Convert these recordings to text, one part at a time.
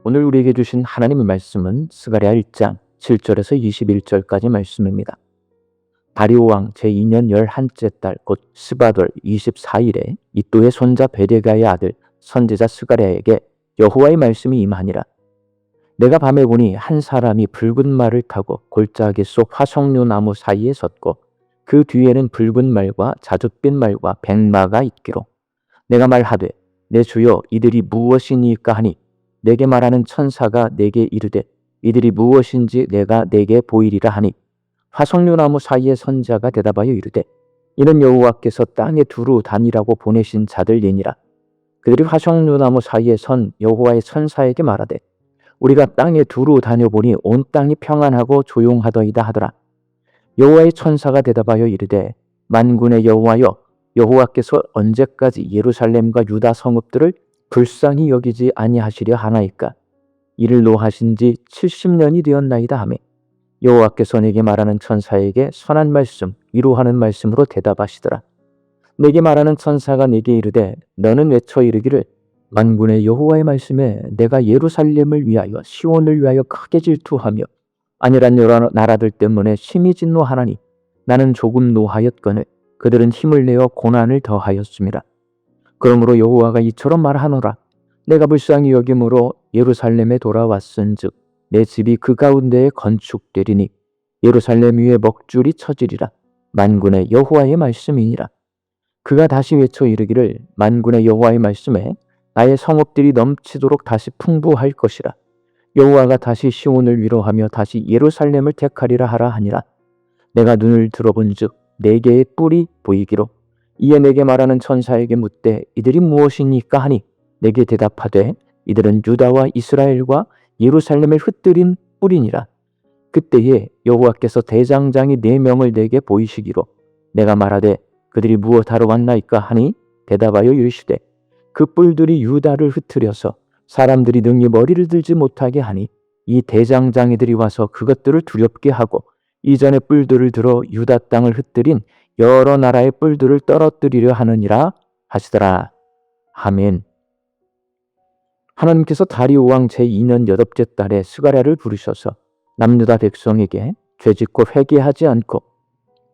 오늘 우리에게 주신 하나님의 말씀은 스가랴 1장 7절에서 21절까지 말씀입니다. 다리오 왕 제2년 11째 달 곧 스바돌 24일에 이또의 손자 베데가의 아들 선지자 스가랴에게 여호와의 말씀이 임하니라. 내가 밤에 보니 한 사람이 붉은 말을 타고 골짜기 속 화석류 나무 사이에 섰고 그 뒤에는 붉은 말과 자줏빛 말과 백마가 있기로 내가 말하되 내 주여 이들이 무엇이니까 하니 내게 말하는 천사가 내게 이르되 이들이 무엇인지 내가 내게 보이리라 하니 화석류 나무 사이에 선 자가 대답하여 이르되 이는 여호와께서 땅에 두루 다니라고 보내신 자들이니라. 그들이 화석류 나무 사이에 선 여호와의 천사에게 말하되 우리가 땅에 두루 다녀보니 온 땅이 평안하고 조용하더이다 하더라. 여호와의 천사가 대답하여 이르되 만군의 여호와여 여호와께서 언제까지 예루살렘과 유다 성읍들을 불쌍히 여기지 아니하시려 하나이까. 이를 노하신 지 70년이 되었나이다 하매 여호와께서 내게 말하는 천사에게 선한 말씀 위로하는 말씀으로 대답하시더라. 내게 말하는 천사가 내게 이르되 너는 외쳐 이르기를 만군의 여호와의 말씀에 내가 예루살렘을 위하여 시온을 위하여 크게 질투하며 아니란 여러 나라들 때문에 심히 진노하나니 나는 조금 노하였거늘 그들은 힘을 내어 고난을 더하였음이라. 그러므로 여호와가 이처럼 말하노라. 내가 불쌍히 여김으로 예루살렘에 돌아왔은즉 내 집이 그 가운데에 건축되리니 예루살렘 위에 먹줄이 쳐지리라. 만군의 여호와의 말씀이니라. 그가 다시 외쳐 이르기를 만군의 여호와의 말씀에 나의 성읍들이 넘치도록 다시 풍부할 것이라. 여호와가 다시 시온을 위로하며 다시 예루살렘을 택하리라 하라 하니라. 내가 눈을 들어본즉 네 개의 뿔이 보이기로 이에 내게 말하는 천사에게 묻되 이들이 무엇이니까 하니 내게 대답하되 이들은 유다와 이스라엘과 예루살렘을 흩뜨린 뿔이니라. 그때에 여호와께서 대장장이 4명을 내게 보이시기로 내가 말하되 그들이 무엇하러 왔나이까 하니 대답하여 이르시되 그 뿔들이 유다를 흩뜨려서 사람들이 능히 머리를 들지 못하게 하니 이 대장장이들이 와서 그것들을 두렵게 하고 이전의 뿔들을 들어 유다 땅을 흩뜨린 여러 나라의 뿔들을 떨어뜨리려 하느니라 하시더라. 아멘. 하나님께서 다리오 왕 제2년 8째 달에 스가랴를 부르셔서 남유다 백성에게 죄짓고 회개하지 않고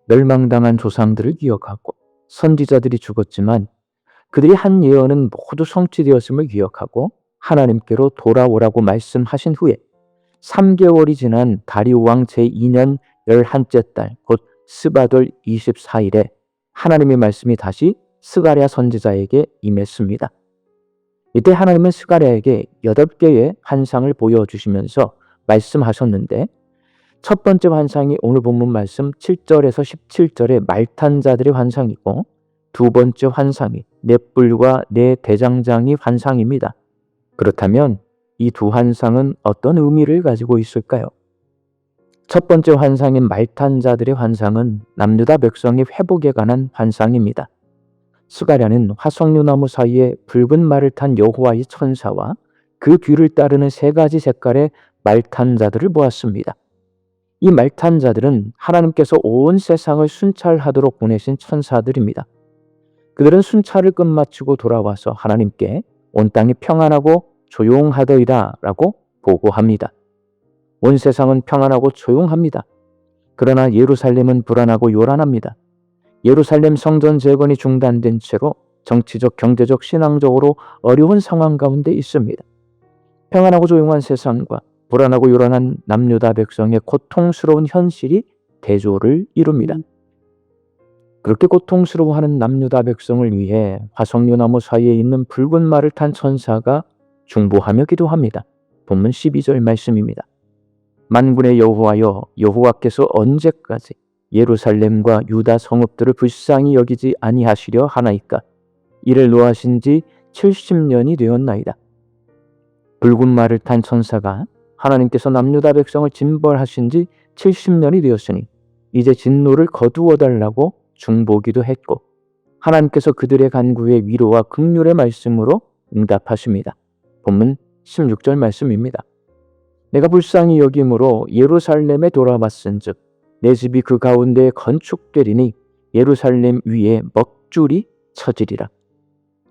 멸망당한 조상들을 기억하고 선지자들이 죽었지만 그들이 한 예언은 모두 성취되었음을 기억하고 하나님께로 돌아오라고 말씀하신 후에 3개월이 지난 다리오 왕 제2년 11째 달 곧 스바돌 24일에 하나님의 말씀이 다시 스가랴 선지자에게 임했습니다. 이때 하나님은 스가랴에게 8개의 환상을 보여주시면서 말씀하셨는데 첫 번째 환상이 오늘 본문 말씀 7절에서 17절의 말탄 자들의 환상이고 두 번째 환상이 네 뿔과 네 대장장이 환상입니다. 그렇다면 이 두 환상은 어떤 의미를 가지고 있을까요? 첫 번째 환상인 말탄 자들의 환상은 남유다 백성의 회복에 관한 환상입니다. 스가랴는 화석류 나무 사이에 붉은 말을 탄 여호와의 천사와 그 뒤를 따르는 3가지 색깔의 말탄 자들을 보았습니다. 이 말탄 자들은 하나님께서 온 세상을 순찰하도록 보내신 천사들입니다. 그들은 순찰을 끝마치고 돌아와서 하나님께 온 땅이 평안하고 조용하더이다 라고 보고합니다. 온 세상은 평안하고 조용합니다. 그러나 예루살렘은 불안하고 요란합니다. 예루살렘 성전 재건이 중단된 채로 정치적, 경제적, 신앙적으로 어려운 상황 가운데 있습니다. 평안하고 조용한 세상과 불안하고 요란한 남유다 백성의 고통스러운 현실이 대조를 이룹니다. 그렇게 고통스러워하는 남유다 백성을 위해 화석류 나무 사이에 있는 붉은 말을 탄 천사가 중보하며 기도합니다. 본문 12절 말씀입니다. 만군의 여호와여 여호와께서 언제까지 예루살렘과 유다 성읍들을 불쌍히 여기지 아니하시려 하나이까. 이를 노하신 지 70년이 되었나이다. 붉은 말을 탄 천사가 하나님께서 남유다 백성을 징벌하신 지 70년이 되었으니 이제 진노를 거두어 달라고 중보기도 했고 하나님께서 그들의 간구에 위로와 긍휼의 말씀으로 응답하십니다. 본문 16절 말씀입니다. 내가 불쌍히 여김으로 예루살렘에 돌아왔은즉 내 집이 그 가운데에 건축되리니 예루살렘 위에 먹줄이 쳐지리라.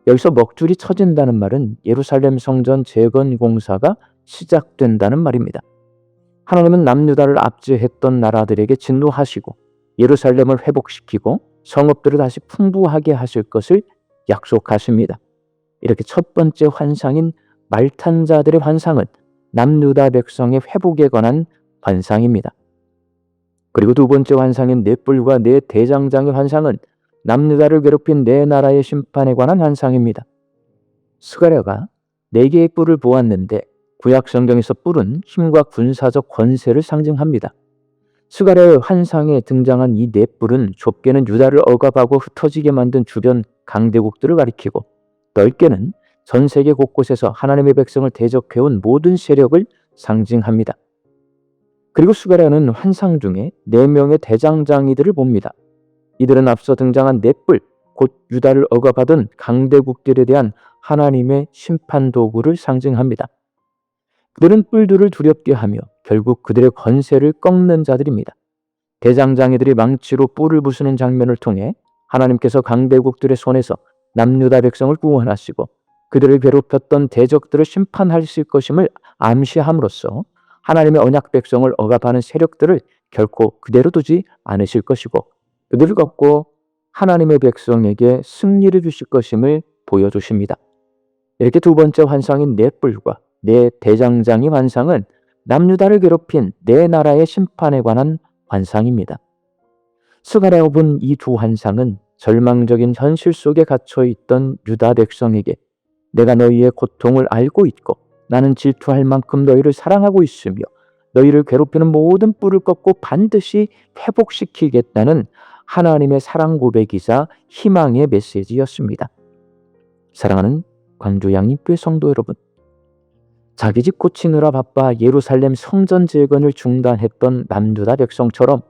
여기서 먹줄이 쳐진다는 말은 예루살렘 성전 재건 공사가 시작된다는 말입니다. 하나님은 남유다를 압제했던 나라들에게 진노하시고 예루살렘을 회복시키고 성읍들을 다시 풍부하게 하실 것을 약속하십니다. 이렇게 첫 번째 환상인 말탄 자들의 환상은 남유다 백성의 회복에 관한 환상입니다. 그리고 두 번째 환상인 네 뿔과 네 대장장의 환상은 남유다를 괴롭힌 네 나라의 심판에 관한 환상입니다. 스가랴가 네 개의 뿔을 보았는데 구약 성경에서 뿔은 힘과 군사적 권세를 상징합니다. 스가랴의 환상에 등장한 이 네 뿔은 좁게는 유다를 억압하고 흩어지게 만든 주변 강대국들을 가리키고 넓게는 전 세계 곳곳에서 하나님의 백성을 대적해온 모든 세력을 상징합니다. 그리고 스가랴는 환상 중에 4명의 대장장이들을 봅니다. 이들은 앞서 등장한 네 뿔, 곧 유다를 억압하던 강대국들에 대한 하나님의 심판 도구를 상징합니다. 그들은 뿔들을 두렵게 하며 결국 그들의 권세를 꺾는 자들입니다. 대장장이들이 망치로 뿔을 부수는 장면을 통해 하나님께서 강대국들의 손에서 남유다 백성을 구원하시고 그들을 괴롭혔던 대적들을 심판하실 것임을 암시함으로써 하나님의 언약 백성을 억압하는 세력들을 결코 그대로 두지 않으실 것이고 그들을 꺾고 하나님의 백성에게 승리를 주실 것임을 보여주십니다. 이렇게 두 번째 환상인 네 뿔과 네 대장장의 환상은 남유다를 괴롭힌 네 나라의 심판에 관한 환상입니다. 스가랴가 본 이 두 환상은 절망적인 현실 속에 갇혀있던 유다 백성에게 내가 너희의 고통을 알고 있고 나는 질투할 만큼 너희를 사랑하고 있으며 너희를 괴롭히는 모든 뿔을 꺾고 반드시 회복시키겠다는 하나님의 사랑 고백이자 희망의 메시지였습니다. 사랑하는 광주 양림교회 성도 여러분, 자기 집 고치느라 바빠 예루살렘 성전 재건을 중단했던 남유다 백성처럼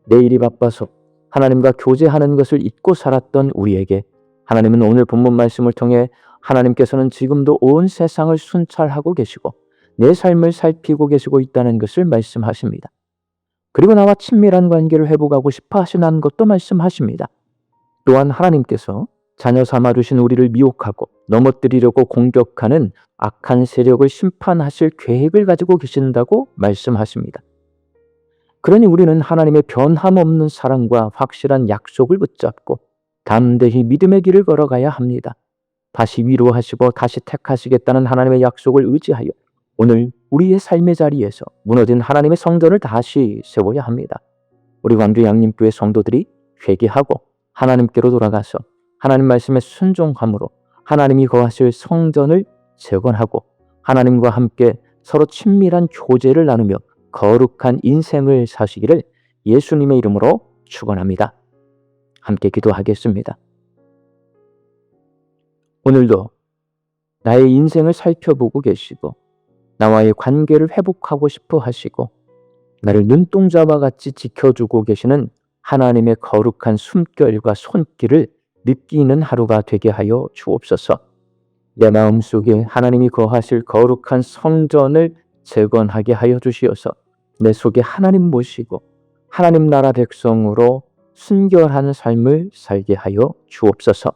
내일이 바빠서 하나님과 교제하는 것을 잊고 살았던 우리에게 하나님은 오늘 본문 말씀을 통해 하나님께서는 지금도 온 세상을 순찰하고 계시고 내 삶을 살피고 계시고 있다는 것을 말씀하십니다. 그리고 나와 친밀한 관계를 회복하고 싶어 하시는 것도 말씀하십니다. 또한 하나님께서 자녀 삼아주신 우리를 미혹하고 넘어뜨리려고 공격하는 악한 세력을 심판하실 계획을 가지고 계신다고 말씀하십니다. 그러니 우리는 하나님의 변함없는 사랑과 확실한 약속을 붙잡고 담대히 믿음의 길을 걸어가야 합니다. 다시 위로하시고 다시 택하시겠다는 하나님의 약속을 의지하여 오늘 우리의 삶의 자리에서 무너진 하나님의 성전을 다시 세워야 합니다. 우리 광주 양림교회 성도들이 회개하고 하나님께로 돌아가서 하나님 말씀에 순종함으로 하나님이 거하실 성전을 재건하고 하나님과 함께 서로 친밀한 교제를 나누며 거룩한 인생을 사시기를 예수님의 이름으로 축원합니다. 함께 기도하겠습니다. 오늘도 나의 인생을 살펴보고 계시고 나와의 관계를 회복하고 싶어 하시고 나를 눈동자와 같이 지켜주고 계시는 하나님의 거룩한 숨결과 손길을 느끼는 하루가 되게 하여 주옵소서. 내 마음속에 하나님이 거하실 거룩한 성전을 재건하게 하여 주시어서 내 속에 하나님 모시고 하나님 나라 백성으로 순결한 삶을 살게 하여 주옵소서.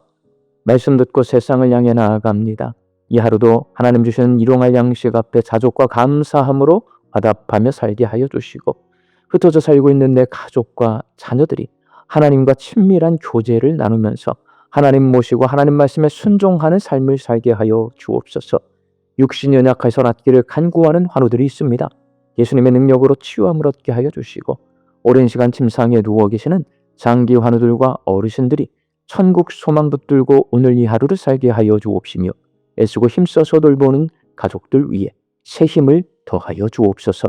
말씀 듣고 세상을 향해 나아갑니다. 이 하루도 하나님 주시는 일용할 양식 앞에 자족과 감사함으로 화답하며 살게 하여 주시고 흩어져 살고 있는 내 가족과 자녀들이 하나님과 친밀한 교제를 나누면서 하나님 모시고 하나님 말씀에 순종하는 삶을 살게 하여 주옵소서. 육신이 연약해서 낫기를 간구하는 환우들이 있습니다. 예수님의 능력으로 치유함을 얻게 하여 주시고 오랜 시간 침상에 누워 계시는 장기 환우들과 어르신들이 천국 소망 붙들고 오늘 이 하루를 살게 하여 주옵시며 애쓰고 힘써서 돌보는 가족들 위에 새 힘을 더하여 주옵소서.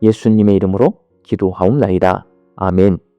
예수님의 이름으로 기도하옵나이다. 아멘.